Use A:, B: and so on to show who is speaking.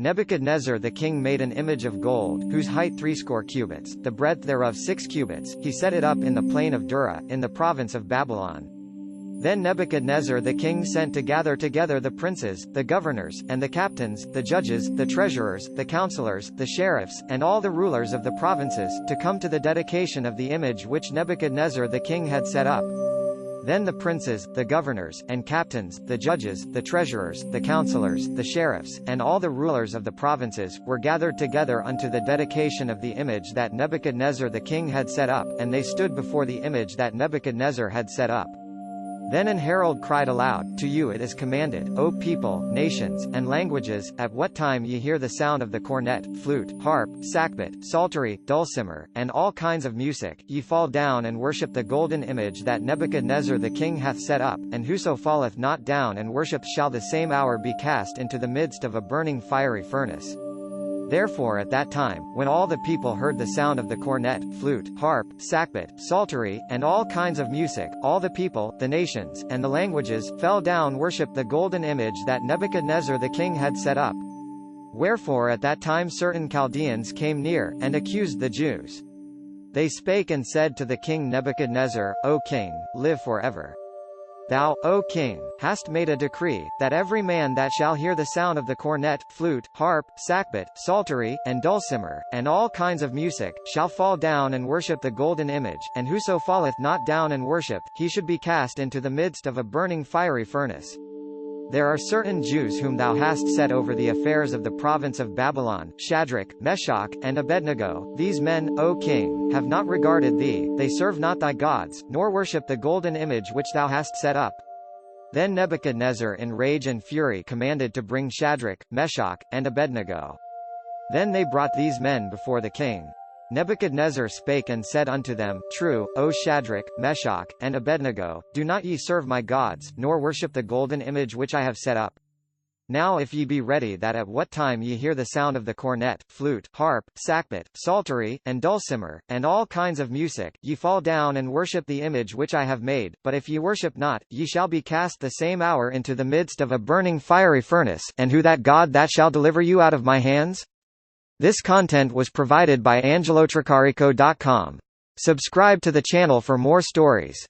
A: Nebuchadnezzar the king made an image of gold, whose height threescore cubits, the breadth thereof 6 cubits. He set it up in the plain of Dura, in the province of Babylon. Then Nebuchadnezzar the king sent to gather together the princes, the governors, and the captains, the judges, the treasurers, the counsellors, the sheriffs, and all the rulers of the provinces, to come to the dedication of the image which Nebuchadnezzar the king had set up. Then the princes, the governors, and captains, the judges, the treasurers, the counsellors, the sheriffs, and all the rulers of the provinces, were gathered together unto the dedication of the image that Nebuchadnezzar the king had set up, and they stood before the image that Nebuchadnezzar had set up. Then an herald cried aloud, To you it is commanded, O people, nations, and languages, at what time ye hear the sound of the cornet, flute, harp, sackbut, psaltery, dulcimer, and all kinds of musick, ye fall down and worship the golden image that Nebuchadnezzar the king hath set up, and whoso falleth not down and worshippeth shall the same hour be cast into the midst of a burning fiery furnace. Therefore at that time, when all the people heard the sound of the cornet, flute, harp, sackbut, psaltery, and all kinds of music, all the people, the nations, and the languages, fell down worshipped the golden image that Nebuchadnezzar the king had set up. Wherefore at that time certain Chaldeans came near, and accused the Jews. They spake and said to the king Nebuchadnezzar, O king, live forever. Thou, O king, hast made a decree, that every man that shall hear the sound of the cornet, flute, harp, sackbut, psaltery, and dulcimer, and all kinds of music, shall fall down and worship the golden image, and whoso falleth not down and worship, he should be cast into the midst of a burning fiery furnace. There are certain Jews whom thou hast set over the affairs of the province of Babylon, Shadrach, Meshach, and Abednego. These men, O king, have not regarded thee, they serve not thy gods, nor worship the golden image which thou hast set up. Then Nebuchadnezzar in rage and fury commanded to bring Shadrach, Meshach, and Abednego. Then they brought these men before the king. Nebuchadnezzar spake and said unto them, True, O Shadrach, Meshach, and Abednego, do not ye serve my gods, nor worship the golden image which I have set up. Now if ye be ready that at what time ye hear the sound of the cornet, flute, harp, sackbut, psaltery, and dulcimer, and all kinds of music, ye fall down and worship the image which I have made, but if ye worship not, ye shall be cast the same hour into the midst of a burning fiery furnace, and who that God that shall deliver you out of my hands? This content was provided by angelotricarico.com. Subscribe to the channel for more stories.